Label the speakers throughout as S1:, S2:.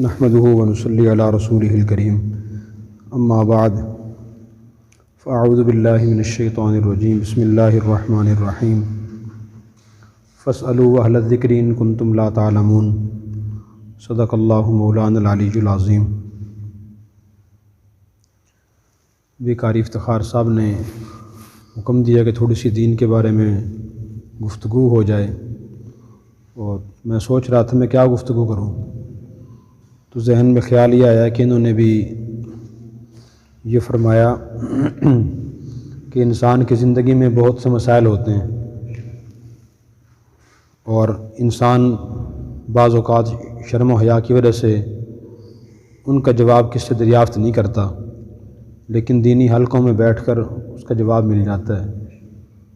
S1: نحمده ونصلي على رسوله الكريم اما بعد فاعوذ باللہ من الشیطان الرجیم بسم اللہ الرحمن الرحیم فاسألوا اہل الذکر ان کنتم لا تعلمون صدق اللہ مولانا العلی العظیم۔ بھی قاری افتخار صاحب نے حکم دیا کہ تھوڑی سی دین کے بارے میں گفتگو ہو جائے، اور میں سوچ رہا تھا میں کیا گفتگو کروں، تو ذہن میں خیال یہ آیا کہ انہوں نے بھی یہ فرمایا کہ انسان کی زندگی میں بہت سے مسائل ہوتے ہیں، اور انسان بعض اوقات شرم و حیا کی وجہ سے ان کا جواب کس سے دریافت نہیں کرتا، لیکن دینی حلقوں میں بیٹھ کر اس کا جواب مل جاتا ہے۔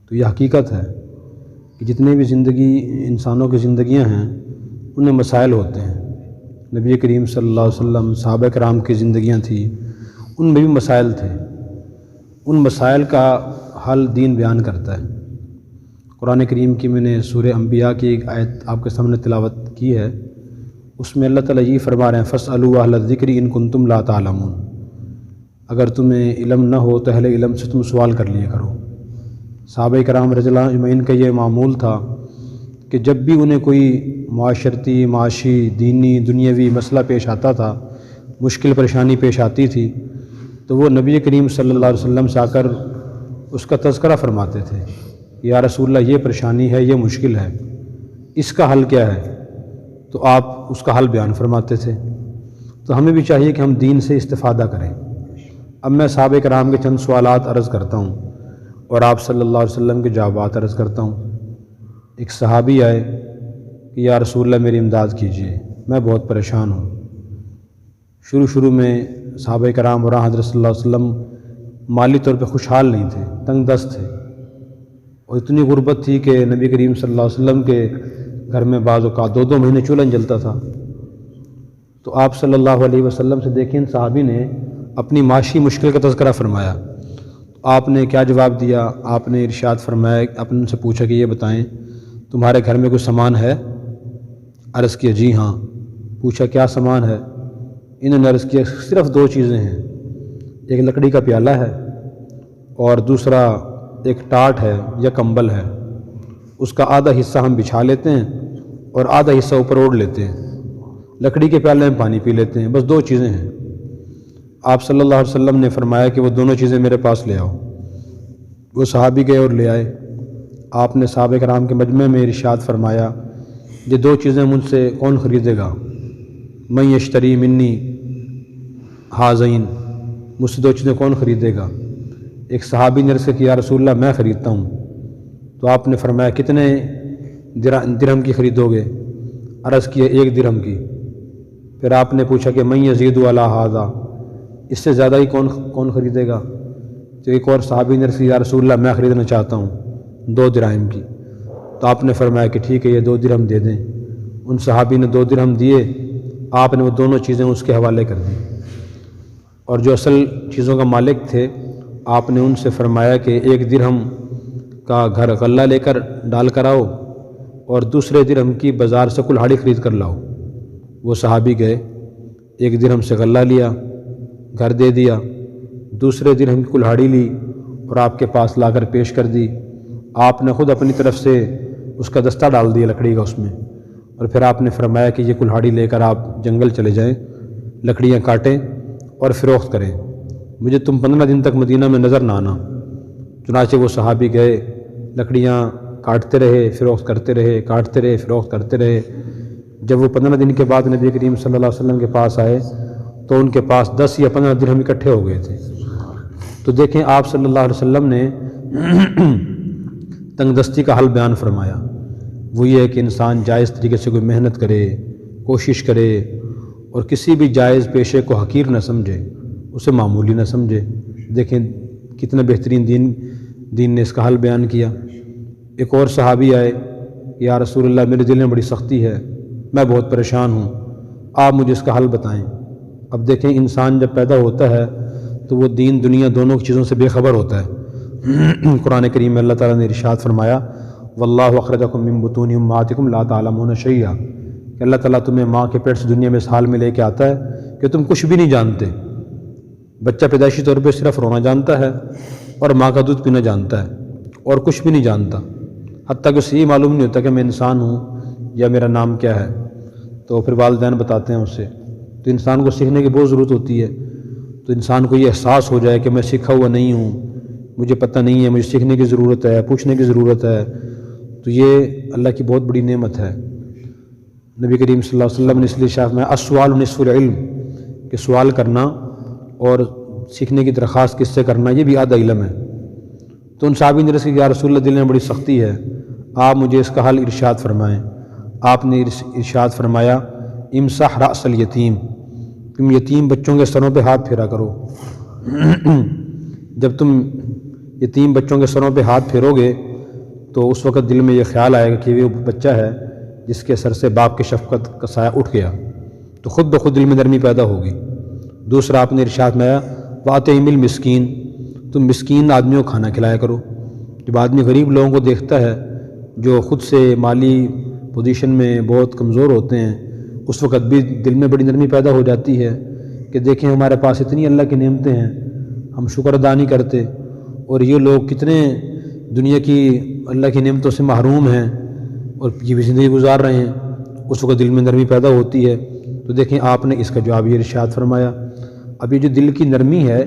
S1: تو یہ حقیقت ہے کہ جتنے بھی انسانوں کی زندگیاں ہیں ان میں مسائل ہوتے ہیں۔ نبی کریم صلی اللہ علیہ وسلم، صحابہ کرام کی زندگیاں تھیں، ان میں بھی مسائل تھے، ان مسائل کا حل دین بیان کرتا ہے۔ قرآن کریم کی میں نے سورہ انبیاء کی ایک آیت آپ کے سامنے تلاوت کی ہے، اس میں اللہ تعالیٰ یہ فرما رہے ہیں فاسألوا اہل الذکر ان کنتم لا تعلمون، اگر تمہیں علم نہ ہو تو اہل علم سے تم سوال کر لیا کرو۔ صحابہ کرام رضی اللہ عنہم ان کا یہ معمول تھا کہ جب بھی انہیں کوئی معاشرتی، معاشی، دینی، دنیاوی مسئلہ پیش آتا تھا، مشکل پریشانی پیش آتی تھی، تو وہ نبی کریم صلی اللہ علیہ وسلم سے آ کر اس کا تذکرہ فرماتے تھے، یا رسول اللہ یہ پریشانی ہے، یہ مشکل ہے، اس کا حل کیا ہے؟ تو آپ اس کا حل بیان فرماتے تھے۔ تو ہمیں بھی چاہیے کہ ہم دین سے استفادہ کریں۔ اب میں صحابہ کرام کے چند سوالات عرض کرتا ہوں اور آپ صلی اللہ علیہ وسلم کے جوابات عرض کرتا ہوں۔ ایک صحابی آئے کہ یا رسول اللہ میری امداد کیجیے، میں بہت پریشان ہوں۔ شروع میں صحابہ کرام اور حضرت صلی اللہ علیہ وسلم مالی طور پہ خوشحال نہیں تھے، تنگ دست تھے، اور اتنی غربت تھی کہ نبی کریم صلی اللہ علیہ وسلم کے گھر میں بعض اوقات 2 مہینے چولہا نہیں جلتا تھا۔ تو آپ صلی اللہ علیہ وسلم سے دیکھیں ان صحابی نے اپنی معاشی مشکل کا تذکرہ فرمایا۔ آپ نے کیا جواب دیا؟ آپ نے ارشاد فرمایا، آپ نے ان سے پوچھا کہ یہ بتائیں تمہارے گھر میں کوئی سامان ہے؟ عرض کیا جی ہاں۔ پوچھا کیا سامان ہے؟ انہوں نے عرض کیا صرف 2 چیزیں ہیں، ایک لکڑی کا پیالہ ہے اور دوسرا ایک ٹاٹ ہے یا کمبل ہے، اس کا آدھا حصہ ہم بچھا لیتے ہیں اور آدھا حصہ اوپر اوڑھ لیتے ہیں، لکڑی کے پیالے میں پانی پی لیتے ہیں، بس 2 چیزیں ہیں۔ آپ صلی اللہ علیہ وسلم نے فرمایا کہ وہ دونوں چیزیں میرے پاس لے آؤ۔ وہ صحابی گئے اور لے آئے۔ آپ نے صحابہ کرام کے مجمع میں ارشاد فرمایا یہ 2 چیزیں مجھ سے کون خریدے گا؟ من یشتری منی ہذین، مجھ سے 2 چیزیں کون خریدے گا؟ ایک صحابی نے عرض کیا یا رسول اللہ میں خریدتا ہوں۔ تو آپ نے فرمایا کتنے درہم کی خریدو گے؟ عرض کیا 1 درہم کی۔ پھر آپ نے پوچھا کہ من یزید علی ھذا، اس سے زیادہ ہی کون خریدے گا؟ تو ایک اور صحابی نے عرض کیا یا رسول اللہ میں خریدنا چاہتا ہوں 2 درہم کی۔ تو آپ نے فرمایا کہ ٹھیک ہے یہ 2 درہم دے دیں۔ ان صحابی نے 2 درہم دیے، آپ نے وہ دونوں چیزیں اس کے حوالے کر دیں، اور جو اصل چیزوں کا مالک تھے آپ نے ان سے فرمایا کہ 1 درہم کا گھر غلہ لے کر ڈال کر آؤ اور دوسرے درہم کی بازار سے کلہاڑی خرید کر لاؤ۔ وہ صحابی گئے، 1 درہم سے غلہ لیا، گھر دے دیا، دوسرے درہم کی کلہاڑی لی اور آپ کے پاس لا کر پیش کر دی۔ آپ نے خود اپنی طرف سے اس کا دستہ ڈال دیا لکڑی کا اس میں، اور پھر آپ نے فرمایا کہ یہ کلہاڑی لے کر آپ جنگل چلے جائیں، لکڑیاں کاٹیں اور فروخت کریں، مجھے تم 15 دن تک مدینہ میں نظر نہ آنا۔ چنانچہ وہ صحابی گئے، لکڑیاں کاٹتے رہے، فروخت کرتے رہے، کاٹتے رہے، فروخت کرتے رہے۔ جب وہ 15 دن کے بعد نبی کریم صلی اللہ علیہ وسلم کے پاس آئے تو ان کے پاس 10 یا 15 درہم اکٹھے ہو گئے تھے۔ تو دیکھیں آپ صلی اللہ علیہ وسلم نے تنگ دستی کا حل بیان فرمایا، وہ یہ ہے کہ انسان جائز طریقے سے کوئی محنت کرے، کوشش کرے، اور کسی بھی جائز پیشے کو حقیر نہ سمجھے، اسے معمولی نہ سمجھے۔ دیکھیں کتنا بہترین دین نے اس کا حل بیان کیا۔ ایک اور صحابی آئے، یا رسول اللہ میرے دل میں بڑی سختی ہے، میں بہت پریشان ہوں، آپ مجھے اس کا حل بتائیں۔ اب دیکھیں انسان جب پیدا ہوتا ہے تو وہ دین دنیا دونوں چیزوں سے بے خبر ہوتا ہے۔ قرآن کریم میں اللہ تعالیٰ نے ارشاد فرمایا واللہ اخرجکم من بطون امہاتکم لا تعلمون شیئا، کہ اللہ تعالیٰ تمہیں ماں کے پیٹ سے دنیا میں اس حال میں لے کے آتا ہے کہ تم کچھ بھی نہیں جانتے. بچہ پیدائشی طور پہ صرف رونا جانتا ہے اور ماں کا دودھ پینا جانتا ہے اور کچھ بھی نہیں جانتا، حتیٰ کہ اسے یہ معلوم نہیں ہوتا کہ میں انسان ہوں یا میرا نام کیا ہے. تو پھر والدین بتاتے ہیں اسے. تو انسان کو سیکھنے کی بہت ضرورت ہوتی ہے. تو انسان کو یہ احساس ہو جائے کہ میں سیکھا ہوا نہیں ہوں، مجھے پتہ نہیں ہے، مجھے سیکھنے کی ضرورت ہے، پوچھنے کی ضرورت ہے. تو یہ اللہ کی بہت بڑی نعمت ہے. نبی کریم صلی اللہ علیہ وسلم نے اس لیے شاف میں السؤال نصف العلم، کہ سوال کرنا اور سیکھنے کی درخواست کس سے کرنا یہ بھی آدھا علم ہے. تو ان صحابی نے عرض کیا یا رسول اللہ دل میں بڑی سختی ہے، آپ مجھے اس کا حل ارشاد فرمائیں. آپ نے ارشاد فرمایا امسح رأس الیتیم، تم یتیم بچوں کے سروں پہ ہاتھ پھیرا کرو. جب تم یتیم بچوں کے سروں پہ ہاتھ پھیرو گے تو اس وقت دل میں یہ خیال آئے گا کہ وہ بچہ ہے جس کے سر سے باپ کی شفقت کا سایہ اٹھ گیا، تو خود بخود دل میں نرمی پیدا ہوگی. دوسرا آپ نے ارشاد میں وَأَطْعِمِ الْمِسْكِينَ، تم مسکین آدمیوں کو کھانا کھلایا کرو. جب آدمی غریب لوگوں کو دیکھتا ہے جو خود سے مالی پوزیشن میں بہت کمزور ہوتے ہیں، اس وقت بھی دل میں بڑی نرمی پیدا ہو جاتی ہے کہ دیکھیں ہمارے پاس اتنی اللہ کی نعمتیں ہیں، ہم شکر ادا نہیں کرتے، اور یہ لوگ کتنے دنیا کی اللہ کی نعمتوں سے محروم ہیں اور یہ بھی زندگی گزار رہے ہیں. اس وقت دل میں نرمی پیدا ہوتی ہے. تو دیکھیں آپ نے اس کا جواب یہ ارشاد فرمایا. اب یہ جو دل کی نرمی ہے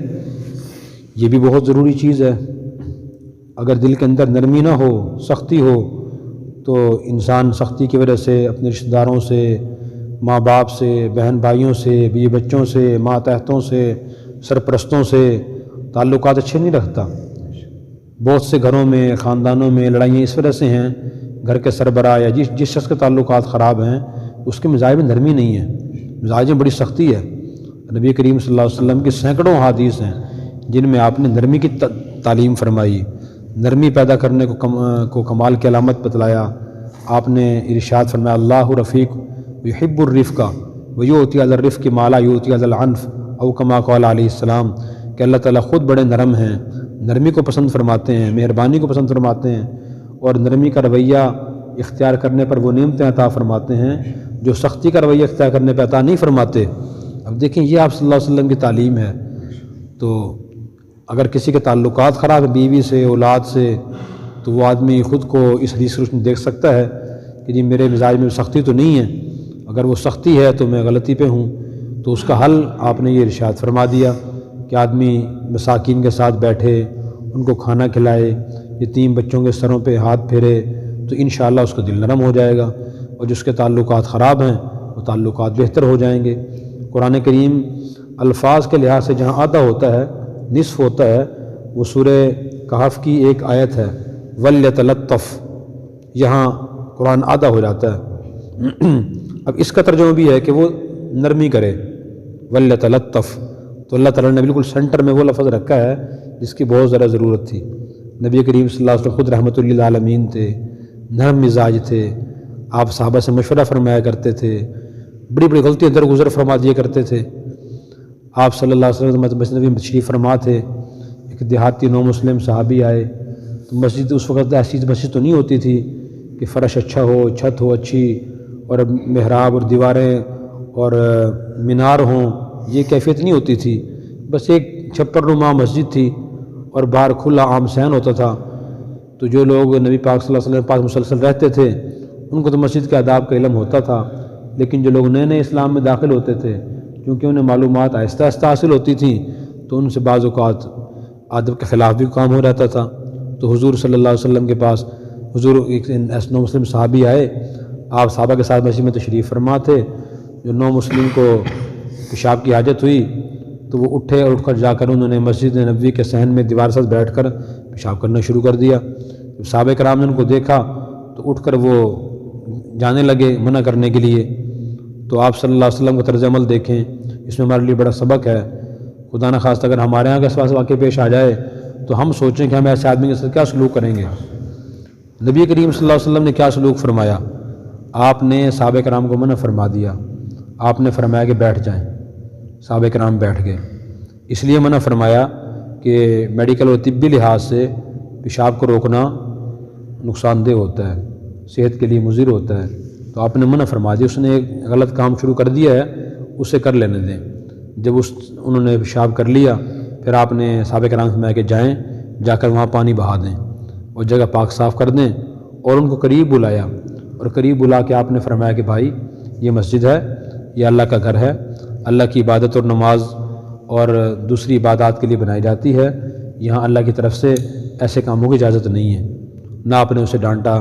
S1: یہ بھی بہت ضروری چیز ہے. اگر دل کے اندر نرمی نہ ہو، سختی ہو، تو انسان سختی کی وجہ سے اپنے رشتہ داروں سے، ماں باپ سے، بہن بھائیوں سے، بیوی بچوں سے، ماتحتوں سے، سرپرستوں سے تعلقات اچھے نہیں رکھتا. بہت سے گھروں میں، خاندانوں میں لڑائیاں اس وجہ سے ہیں، گھر کے سربراہ یا جس شخص کے تعلقات خراب ہیں اس کے مزاج میں نرمی نہیں ہے، مزاج میں بڑی سختی ہے. نبی کریم صلی اللہ علیہ وسلم کی سینکڑوں احادیث ہیں جن میں آپ نے نرمی کی تعلیم فرمائی، نرمی پیدا کرنے کو کمال کی علامت بتلایا. آپ نے ارشاد فرمایا اللہ رفیق یحب الرفق ویؤتی علی الرفق ما لا یؤتی علی العنف او کما قال علیہ السلام، کہ اللہ تعالیٰ خود بڑے نرم ہیں، نرمی کو پسند فرماتے ہیں، مہربانی کو پسند فرماتے ہیں، اور نرمی کا رویہ اختیار کرنے پر وہ نعمتیں عطا فرماتے ہیں جو سختی کا رویہ اختیار کرنے پہ عطا نہیں فرماتے. اب دیکھیں یہ آپ صلی اللہ علیہ وسلم کی تعلیم ہے. تو اگر کسی کے تعلقات خراب ہیں بیوی سے، اولاد سے، تو وہ آدمی خود کو اس حدیث سے روشنی دیکھ سکتا ہے کہ جی میرے مزاج میں سختی تو نہیں ہے، اگر وہ سختی ہے تو میں غلطی پہ ہوں. تو اس کا حل آپ نے یہ ارشاد فرما دیا کہ آدمی مساکین کے ساتھ بیٹھے، ان کو کھانا کھلائے، یتیم بچوں کے سروں پہ ہاتھ پھیرے، تو انشاءاللہ اس کا دل نرم ہو جائے گا، اور جس کے تعلقات خراب ہیں وہ تعلقات بہتر ہو جائیں گے. قرآن کریم الفاظ کے لحاظ سے جہاں آدھا ہوتا ہے، نصف ہوتا ہے، وہ سورہ کہف کی ایک آیت ہے وَلْيَتَلَطَّفْ، یہاں قرآن آدھا ہو جاتا ہے. اب اس کا ترجمہ بھی ہے کہ وہ نرمی کرے، وَلْيَتَلَطَّفْ. تو اللہ تعالیٰ نے بالکل سینٹر میں وہ لفظ رکھا ہے جس کی بہت زیادہ ضرورت تھی. نبی کریم صلی اللہ علیہ وسلم خود رحمۃ للعالمین تھے، نرم مزاج تھے. آپ صحابہ سے مشورہ فرمایا کرتے تھے، بڑی بڑی غلطیاں درگزر فرما دیا کرتے تھے. آپ صلی اللہ علیہ وسلم مسجد نبی تشریف فرما تھے. ایک دیہاتی نو مسلم صحابی آئے، تو مسجد اس وقت ایسی مسجد تو نہیں ہوتی تھی کہ فرش اچھا ہو، چھت ہو اچھی، اور محراب اور دیواریں اور مینار ہوں، یہ کیفیت نہیں ہوتی تھی. بس ایک چھپر نما مسجد تھی اور باہر کھلا عام صحن ہوتا تھا. تو جو لوگ نبی پاک صلی اللہ علیہ وسلم کے پاس مسلسل رہتے تھے ان کو تو مسجد کے آداب کا علم ہوتا تھا، لیکن جو لوگ نئے نئے اسلام میں داخل ہوتے تھے کیونکہ انہیں معلومات آہستہ آہستہ حاصل ہوتی تھیں تو ان سے بعض اوقات ادب کے خلاف بھی کام ہو جاتا تھا. تو حضور صلی اللہ علیہ وسلم کے پاس حضور ایک نو مسلم صحابی آئے، آپ صحابہ کے ساتھ مسجد میں تشریف فرما تھے. جو نو مسلم کو پیشاب کی حاجت ہوئی تو وہ اٹھے اور اٹھ کر جا کر انہوں نے مسجد نبوی کے صحن میں دیوار ساتھ بیٹھ کر پیشاب کرنا شروع کر دیا. جب صحابہ کرام نے ان کو دیکھا تو اٹھ کر وہ جانے لگے منع کرنے کے لیے. تو آپ صلی اللہ علیہ وسلم کا طرز عمل دیکھیں، اس میں ہمارے لیے بڑا سبق ہے. خدا نہ خواستہ اگر ہمارے یہاں کے واقع پیش آ جائے تو ہم سوچیں کہ ہم ایسے آدمی کے ساتھ کیا سلوک کریں گے. نبی کریم صلی اللہ علیہ وسلم نے کیا سلوک فرمایا؟ آپ نے صحابہ کرام کو منع فرما دیا. آپ نے فرمایا کہ بیٹھ جائیں. صحابہ کرام بیٹھ گئے. اس لیے منع فرمایا کہ میڈیکل اور طبی لحاظ سے پیشاب کو روکنا نقصان دہ ہوتا ہے، صحت کے لیے مضر ہوتا ہے. تو آپ نے منع فرما دیا، اس نے ایک غلط کام شروع کر دیا ہے، اسے کر لینے دیں۔ جب انہوں نے پیشاب کر لیا، پھر آپ نے صحابہ کرام سے فرمایا کہ جائیں، جا کر وہاں پانی بہا دیں اور جگہ پاک صاف کر دیں، اور ان کو قریب بلایا، اور قریب بلا کے آپ نے فرمایا کہ بھائی یہ مسجد ہے، یہ اللہ کا گھر ہے، اللہ کی عبادت اور نماز اور دوسری عبادات کے لیے بنائی جاتی ہے، یہاں اللہ کی طرف سے ایسے کاموں کی اجازت نہیں ہے۔ نہ آپ نے اسے ڈانٹا،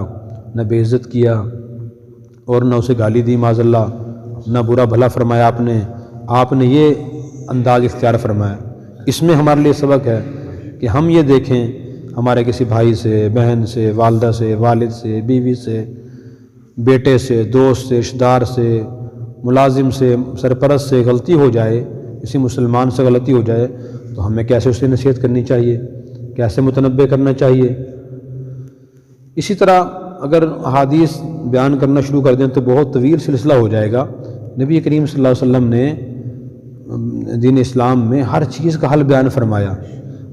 S1: نہ بے عزت کیا، اور نہ اسے گالی دی معاذ اللہ، نہ برا بھلا فرمایا آپ نے یہ انداز اختیار فرمایا۔ اس میں ہمارے لیے سبق ہے کہ ہم یہ دیکھیں ہمارے کسی بھائی سے، بہن سے، والدہ سے، والد سے، بیوی سے، بیٹے سے، دوست سے، رشتہ دار سے، ملازم سے، سرپرست سے غلطی ہو جائے، کسی مسلمان سے غلطی ہو جائے تو ہمیں کیسے اس سے نصیحت کرنی چاہیے، کیسے متنبہ کرنا چاہیے۔ اسی طرح اگر احادیث بیان کرنا شروع کر دیں تو بہت طویل سلسلہ ہو جائے گا۔ نبی کریم صلی اللہ علیہ وسلم نے دین اسلام میں ہر چیز کا حل بیان فرمایا،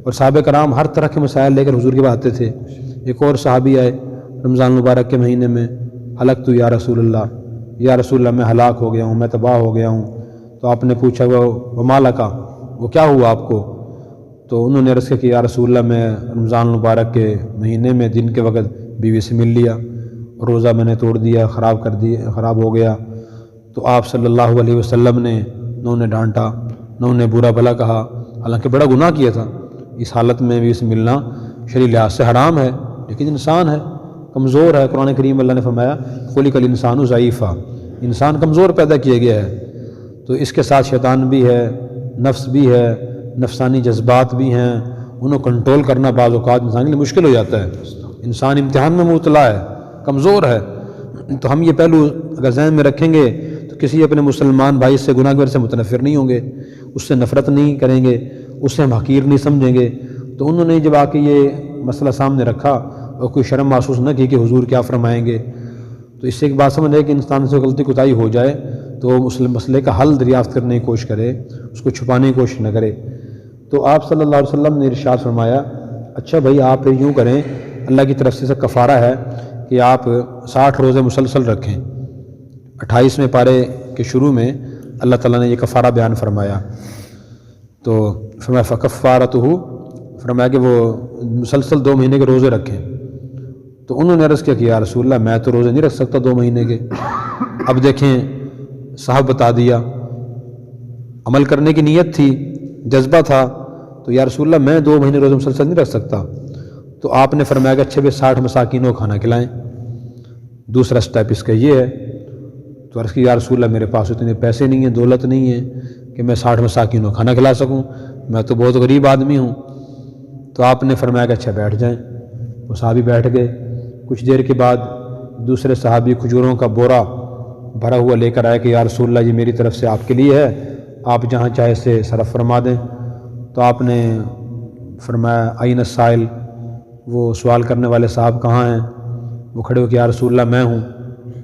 S1: اور صحابہ کرام ہر طرح کے مسائل لے کر حضور کے پاس آتے تھے۔ ایک اور صحابی آئے رمضان مبارک کے مہینے میں، ہلکت یا رسول اللہ، یا رسول اللہ میں ہلاک ہو گیا ہوں، میں تباہ ہو گیا ہوں۔ تو آپ نے پوچھا وہ مالکا، وہ کیا ہوا آپ کو؟ تو انہوں نے عرض کیا کہ یا رسول اللہ میں رمضان مبارک کے مہینے میں دن کے وقت بیوی سے مل لیا، روزہ میں نے توڑ دیا، خراب ہو گیا۔ تو آپ صلی اللہ علیہ وسلم نے نہ انہیں ڈانٹا، نہ انہیں برا بھلا کہا، حالانکہ بڑا گناہ کیا تھا۔ اس حالت میں بیوی سے ملنا شرعی لحاظ سے حرام ہے، لیکن انسان ہے، کمزور ہے۔ قرآن کریم اللہ نے فرمایا خلق الانسان ضعیفا، انسان کمزور پیدا کیا گیا ہے۔ تو اس کے ساتھ شیطان بھی ہے، نفس بھی ہے، نفسانی جذبات بھی ہیں، انہوں کنٹرول کرنا بعض اوقات انسان کے لیے مشکل ہو جاتا ہے۔ انسان امتحان میں مبتلا ہے، کمزور ہے۔ تو ہم یہ پہلو اگر ذہن میں رکھیں گے تو کسی اپنے مسلمان بھائی سے، گناہ گار سے متنفر نہیں ہوں گے، اس سے نفرت نہیں کریں گے، اسے ہم حقیر نہیں سمجھیں گے۔ تو انہوں نے جب آ کے یہ مسئلہ سامنے رکھا اور کوئی شرم محسوس نہ کی کہ حضور کیا فرمائیں گے، تو اس سے ایک بات سمجھ ہے کہ انسان سے غلطی کوتاہی ہو جائے تو وہ مسئلے کا حل دریافت کرنے کی کوشش کرے، اس کو چھپانے کی کوشش نہ کرے۔ تو آپ صلی اللہ علیہ وسلم نے ارشاد فرمایا اچھا بھائی آپ یوں کریں، اللہ کی طرف سے کفارہ ہے کہ آپ 60 روزے مسلسل رکھیں۔ 28ویں پارے کے شروع میں اللہ تعالیٰ نے یہ کفارہ بیان فرمایا۔ تو فرمایا فکفارتہ، فرمایا کہ وہ مسلسل 2 مہینے کے روزے رکھیں۔ تو انہوں نے عرض کیا کہ یا رسول اللہ میں تو روزے نہیں رکھ سکتا 2 مہینے کے۔ اب دیکھیں صاحب بتا دیا، عمل کرنے کی نیت تھی، جذبہ تھا، تو یا رسول اللہ میں 2 مہینے روزے مسلسل نہیں رکھ سکتا۔ تو آپ نے فرمایا کہ اچھے بھی 60 مساکینوں کو کھانا کھلائیں۔ دوسرا سٹیپ اس کا یہ ہے۔ تو عرض کی یا رسول اللہ میرے پاس اتنے پیسے نہیں ہیں، دولت نہیں ہے کہ میں 60 مساکینوں کو کھانا کھلا سکوں، میں تو بہت غریب آدمی ہوں۔ تو آپ نے فرمایا کہ اچھا بیٹھ جائیں۔ وہ صحابی بیٹھ گئے۔ کچھ دیر کے بعد دوسرے صحابی کھجوروں کا بورا بھرا ہوا لے کر آئے کہ یا رسول اللہ یہ میری طرف سے آپ کے لیے ہے، آپ جہاں چاہے سے صرف فرما دیں۔ تو آپ نے فرمایا آئین السائل، وہ سوال کرنے والے صاحب کہاں ہیں؟ وہ کھڑے ہو کہ یا رسول اللہ میں ہوں۔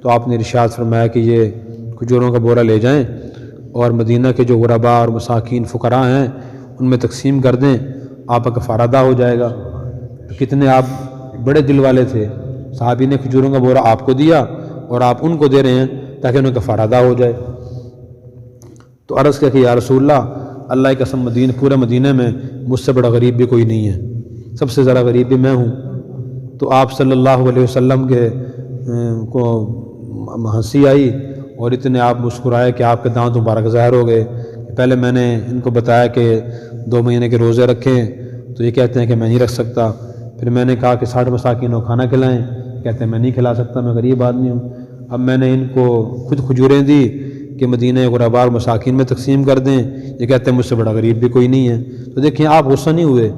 S1: تو آپ نے ارشاد فرمایا کہ یہ کھجوروں کا بورا لے جائیں اور مدینہ کے جو غرباء اور مساکین فقراء ہیں ان میں تقسیم کر دیں، آپ کا کفارہ ادا ہو جائے گا۔ تو کتنے آپ بڑے دل والے تھے، صحابی نے کھجوروں کا بورا آپ کو دیا اور آپ ان کو دے رہے ہیں تاکہ انہیں کفارہ ادا ہو جائے۔ تو عرض کیا کہ یا رسول اللہ، اللہ کی قسم پورے مدینہ میں مجھ سے بڑا غریب بھی کوئی نہیں ہے، سب سے زیادہ غریب بھی میں ہوں۔ تو آپ صلی اللہ علیہ وسلم کے کو ہنسی آئی اور اتنے آپ مسکرائے کہ آپ کے دانت مبارک ظاہر ہو گئے۔ پہلے میں نے ان کو بتایا کہ 2 مہینے کے روزے رکھیں تو یہ کہتے ہیں کہ میں نہیں رکھ سکتا۔ پھر میں نے کہا کہ 60 مساکینوں کو کھانا کھلائیں، کہتے ہیں میں نہیں کھلا سکتا، میں غریب آدمی ہوں۔ اب میں نے ان کو خود کھجوریں دی کہ مدینہ غرباء اور مساکین میں تقسیم کر دیں، یہ کہتے ہیں مجھ سے بڑا غریب بھی کوئی نہیں ہے۔ تو دیکھیں آپ غصہ نہیں ہوئے،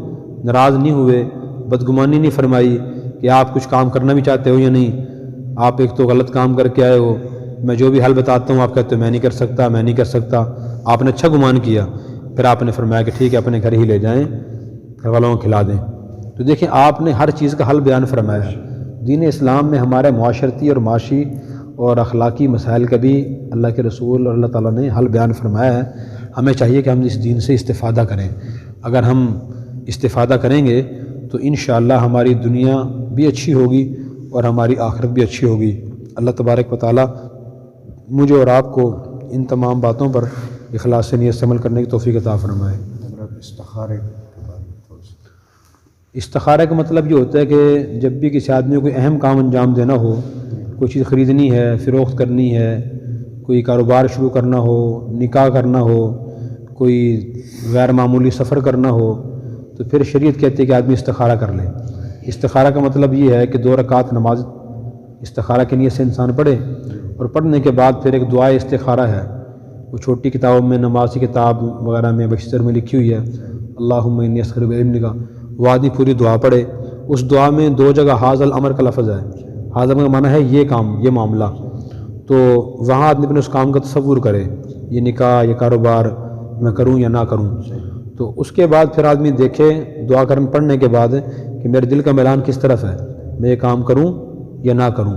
S1: ناراض نہیں ہوئے، بدگمانی نہیں فرمائی کہ آپ کچھ کام کرنا بھی چاہتے ہو یا نہیں۔ آپ ایک تو غلط کام کر کے آئے ہو، میں جو بھی حل بتاتا ہوں آپ کہتے ہو میں نہیں کر سکتا، میں نہیں کر سکتا۔ آپ نے اچھا گمان کیا۔ پھر آپ نے فرمایا کہ ٹھیک ہے اپنے گھر ہی لے جائیں، گھر والوں کو کھلا دیں۔ تو دیکھیں آپ نے ہر چیز کا حل بیان فرمایا ہے۔ دین اسلام میں ہمارے معاشرتی اور معاشی اور اخلاقی مسائل کا بھی اللہ کے رسول اور اللہ تعالیٰ نے حل بیان فرمایا ہے۔ ہمیں چاہیے کہ ہم اس دین سے استفادہ کریں۔ اگر ہم استفادہ کریں گے تو انشاءاللہ ہماری دنیا بھی اچھی ہوگی اور ہماری آخرت بھی اچھی ہوگی۔ اللہ تبارک و تعالیٰ مجھے اور آپ کو ان تمام باتوں پر اخلاص سے نیت سے عمل کرنے کی توفیق عطا فرمائے۔
S2: استخارے
S1: استخارہ کا مطلب یہ ہوتا ہے کہ جب بھی کسی آدمی کو کوئی اہم کام انجام دینا ہو، کوئی چیز خریدنی ہے، فروخت کرنی ہے، کوئی کاروبار شروع کرنا ہو، نکاح کرنا ہو، کوئی غیر معمولی سفر کرنا ہو، تو پھر شریعت کہتی ہے کہ آدمی استخارہ کر لے۔ استخارہ کا مطلب یہ ہے کہ 2 رکعت نماز استخارہ کی نیت سے انسان پڑھے، اور پڑھنے کے بعد پھر ایک دعائے استخارہ ہے، وہ چھوٹی کتابوں میں، نماز کی کتاب وغیرہ میں، بشتر میں لکھی ہوئی ہے، اللہم انی اسألک بعلمک، وہ آدمی پوری دعا پڑھے۔ اس دعا میں 2 جگہ حاضر الامر کا لفظ ہے۔ حاضر کا معنی ہے یہ کام، یہ معاملہ، تو وہاں آدمی اپنے اس کام کا تصور کرے، یہ نکاح، یہ کاروبار میں کروں یا نہ کروں۔ تو اس کے بعد پھر آدمی دیکھے دعا پڑھنے کے بعد کہ میرے دل کا میلان کس طرف ہے، میں یہ کام کروں یا نہ کروں۔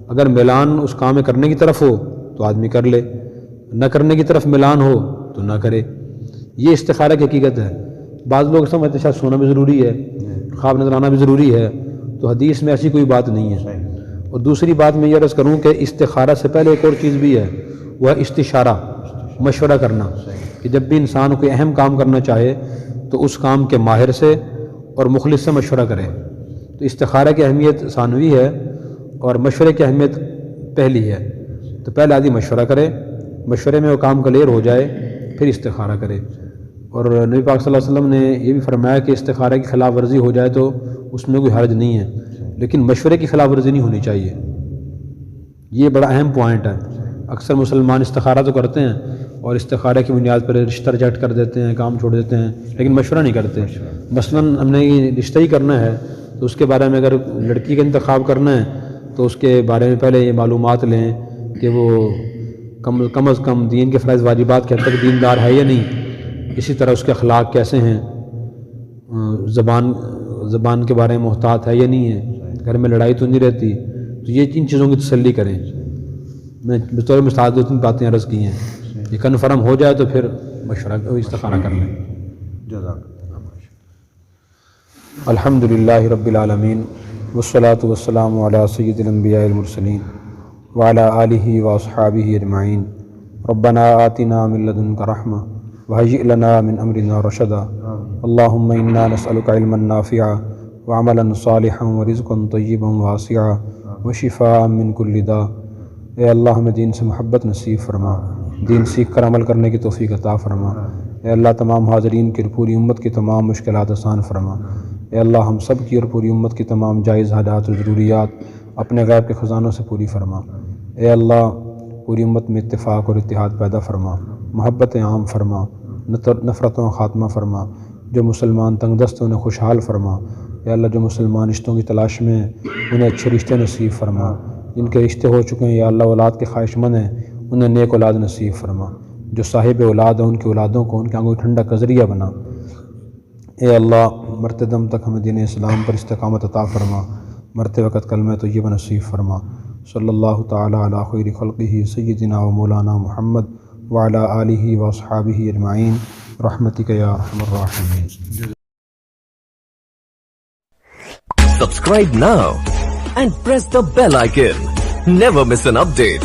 S1: اگر میلان اس کام میں کرنے کی طرف ہو تو آدمی کر لے، نہ کرنے کی طرف میلان ہو تو نہ کرے۔ یہ استخارہ کی حقیقت ہے۔ بعض لوگ سمجھتے ہیں شاید سونا بھی ضروری ہے، خواب نظر آنا بھی ضروری ہے، تو حدیث میں ایسی کوئی بات نہیں ہے۔ اور دوسری بات میں یہ عرض کروں کہ استخارہ سے پہلے ایک اور چیز بھی ہے، وہ ہے استشارہ، مشورہ کرنا، کہ جب بھی انسان کوئی اہم کام کرنا چاہے تو اس کام کے ماہر سے اور مخلص سے مشورہ کرے۔ تو استخارہ کی اہمیت ثانوی ہے اور مشورے کی اہمیت پہلی ہے۔ تو پہلے آدمی مشورہ کرے، مشورے میں وہ کام کلیئر ہو جائے پھر استخارہ کرے۔ اور نبی پاک صلی اللہ علیہ وسلم نے یہ بھی فرمایا کہ استخارہ کی خلاف ورزی ہو جائے تو اس میں کوئی حرج نہیں ہے، لیکن مشورے کی خلاف ورزی نہیں ہونی چاہیے۔ یہ بڑا اہم پوائنٹ ہے۔ اکثر مسلمان استخارہ تو کرتے ہیں اور استخارہ کی بنیاد پر رشتہ ریجیکٹ کر دیتے ہیں، کام چھوڑ دیتے ہیں، لیکن مشورہ نہیں کرتے۔ مثلاً ہم نے یہ رشتہ ہی کرنا ہے تو اس کے بارے میں اگر لڑکی کا انتخاب کرنا ہے تو اس کے بارے میں پہلے یہ معلومات لیں کہ وہ کم از کم دین کے فرائض واجبات کے حد تک دیندار ہے یا نہیں، اسی طرح اس کے اخلاق کیسے ہیں، زبان کے بارے میں محتاط ہے یا نہیں ہے، گھر میں لڑائی تو نہیں رہتی، تو یہ ان چیزوں کی تسلی کریں۔ میں بطور مثال 2-3 باتیں عرض کی ہیں، یہ کنفرم ہو جائے تو پھر مشورہ استخارہ کر لیں۔ الحمدللہ رب العالمین والصلاة والسلام علی سید الانبیاء المرسلین وعلی آلہ واصحابہ اجمعین۔ ربنا آتنا من لدنک رحمہ وہیئ لنا من امرنا رشدا۔ اللہم انا نسألک علما نافعا وعملا صالحا ورزقا طیبا واسعا وشفاء من کل داء۔ اے اللہ ہمیں دین سے محبت نصیب فرما، دین سیکھ کر عمل کرنے کی توفیق عطا فرما۔ اے اللہ تمام حاضرین کی اور پوری امت کی تمام مشکلات آسان فرما۔ اے اللہ ہم سب کی اور پوری امت کی تمام جائز حاجات اور ضروریات اپنے غیب کے خزانوں سے پوری فرما۔ اے اللہ پوری امت میں اتفاق اور اتحاد پیدا فرما، محبت عام فرما، نفرتوں کا خاتمہ فرما۔ جو مسلمان تنگ دست ہیں انہیں خوشحال فرما۔ اے اللہ جو مسلمان رشتوں کی تلاش میں ہیں انہیں اچھے رشتے نصیب فرما۔ جن کے رشتے ہو چکے ہیں یا اللہ اولاد کے خواہش مند ہیں انہیں نیک اولاد نصیب فرما۔ جو صاحب اولاد ہیں ان کی اولادوں کو ان کی آنکھوں ٹھنڈا کا ذریعہ بنا۔ اے اللہ مرتے دم تک ہمیں دین اسلام پر استقامت عطا فرما، مرتے وقت کلمہ طیبہ نصیب فرما۔ صلی اللہ تعالی علی خیر خلقہ سیدنا و مولانا محمد وعلی آلہ واصحابہ اجمعین برحمتک یا ارحم الراحمین۔
S3: Subscribe now and press the bell icon. Never miss an update.